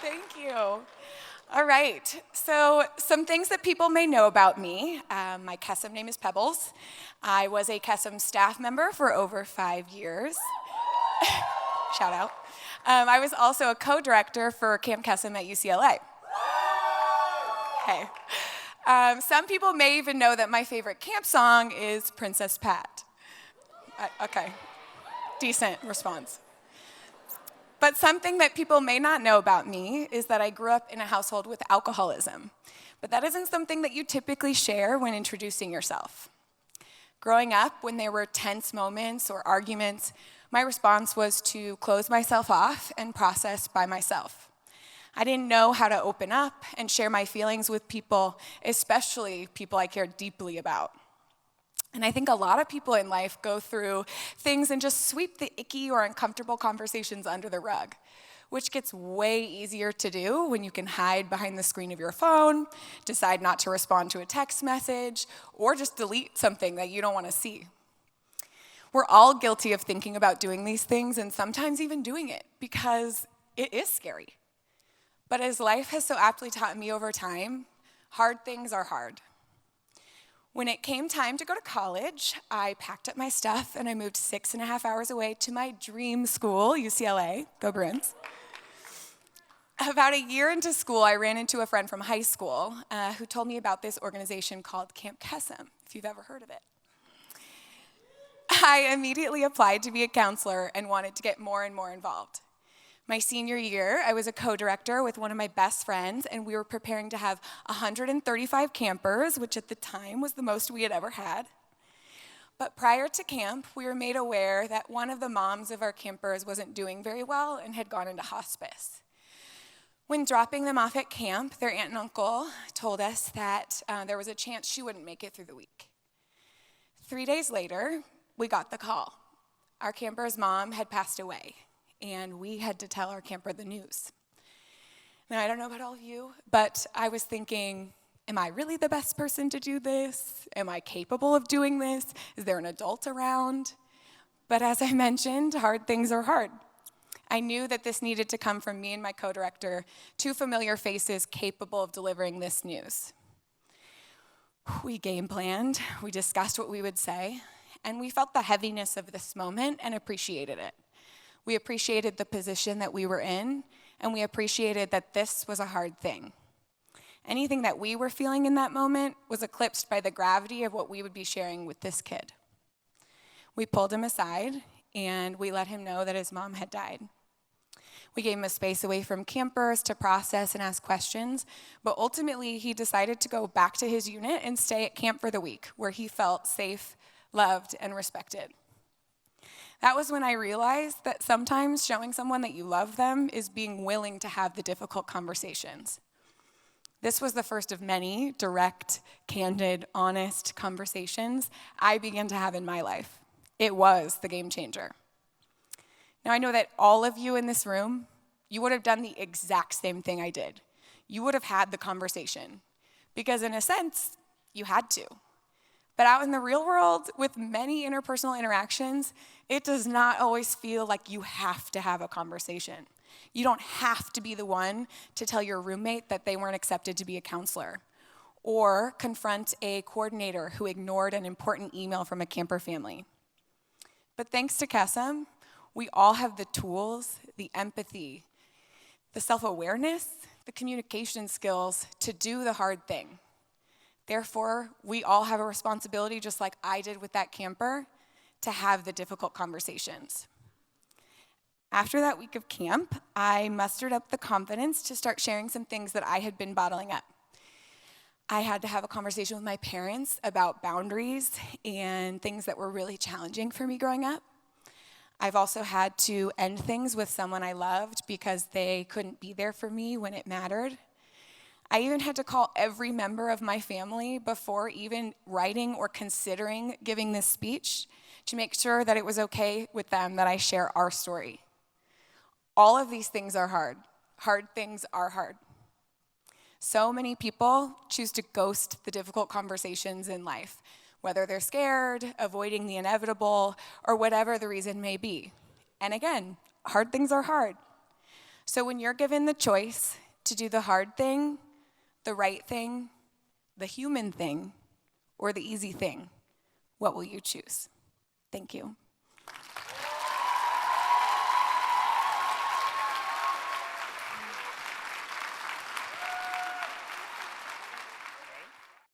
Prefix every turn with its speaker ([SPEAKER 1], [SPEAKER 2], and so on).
[SPEAKER 1] Thank you. All right, so some things that people may know about me. My Kesem name is Pebbles. I was a Kesem staff member for over 5 years. Shout out. I was also a co-director for Camp Kesem at UCLA. Hey. Some people may even know that my favorite camp song is Princess Pat. Okay, decent response. But something that people may not know about me is that I grew up in a household with alcoholism. But that isn't something that you typically share when introducing yourself. Growing up, when there were tense moments or arguments, my response was to close myself off and process by myself. I didn't know how to open up and share my feelings with people, especially people I cared deeply about. And I think a lot of people in life go through things and just sweep the icky or uncomfortable conversations under the rug, which gets way easier to do when you can hide behind the screen of your phone, decide not to respond to a text message, or just delete something that you don't want to see. We're all guilty of thinking about doing these things and sometimes even doing it because it is scary. But as life has so aptly taught me over time, hard things are hard. When it came time to go to college, I packed up my stuff and I moved 6.5 hours away to my dream school, UCLA. Go Bruins. About a year into school, I ran into a friend from high school who told me about this organization called Camp Kesem, if you've ever heard of it. I immediately applied to be a counselor and wanted to get more and more involved. My senior year, I was a co-director with one of my best friends, and we were preparing to have 135 campers, which at the time was the most we had ever had. But prior to camp, we were made aware that one of the moms of our campers wasn't doing very well and had gone into hospice. When dropping them off at camp, their aunt and uncle told us that there was a chance she wouldn't make it through the week. 3 days later, we got the call. Our camper's mom had passed away, and we had to tell our camper the news. Now, I don't know about all of you, but I was thinking, am I really the best person to do this? Am I capable of doing this? Is there an adult around? But as I mentioned, hard things are hard. I knew that this needed to come from me and my co-director, two familiar faces capable of delivering this news. We game planned, we discussed what we would say, and we felt the heaviness of this moment and appreciated it. We appreciated the position that we were in, and we appreciated that this was a hard thing. Anything that we were feeling in that moment was eclipsed by the gravity of what we would be sharing with this kid. We pulled him aside, and we let him know that his mom had died. We gave him a space away from campers to process and ask questions, but ultimately he decided to go back to his unit and stay at camp for the week, where he felt safe, loved, and respected. That was when I realized that sometimes showing someone that you love them is being willing to have the difficult conversations. This was the first of many direct, candid, honest conversations I began to have in my life. It was the game changer. Now, I know that all of you in this room, you would have done the exact same thing I did. You would have had the conversation, because in a sense, you had to. But out in the real world, with many interpersonal interactions, it does not always feel like you have to have a conversation. You don't have to be the one to tell your roommate that they weren't accepted to be a counselor, or confront a coordinator who ignored an important email from a camper family. But thanks to Kesem, we all have the tools, the empathy, the self-awareness, the communication skills to do the hard thing. Therefore, we all have a responsibility, just like I did with that camper, to have the difficult conversations. After that week of camp, I mustered up the confidence to start sharing some things that I had been bottling up. I had to have a conversation with my parents about boundaries and things that were really challenging for me growing up. I've also had to end things with someone I loved because they couldn't be there for me when it mattered. I even had to call every member of my family before even writing or considering giving this speech to make sure that it was okay with them that I share our story. All of these things are hard. Hard things are hard. So many people choose to ghost the difficult conversations in life, whether they're scared, avoiding the inevitable, or whatever the reason may be. And again, hard things are hard. So when you're given the choice to do the hard thing, the right thing, the human thing, or the easy thing, what will you choose? Thank you.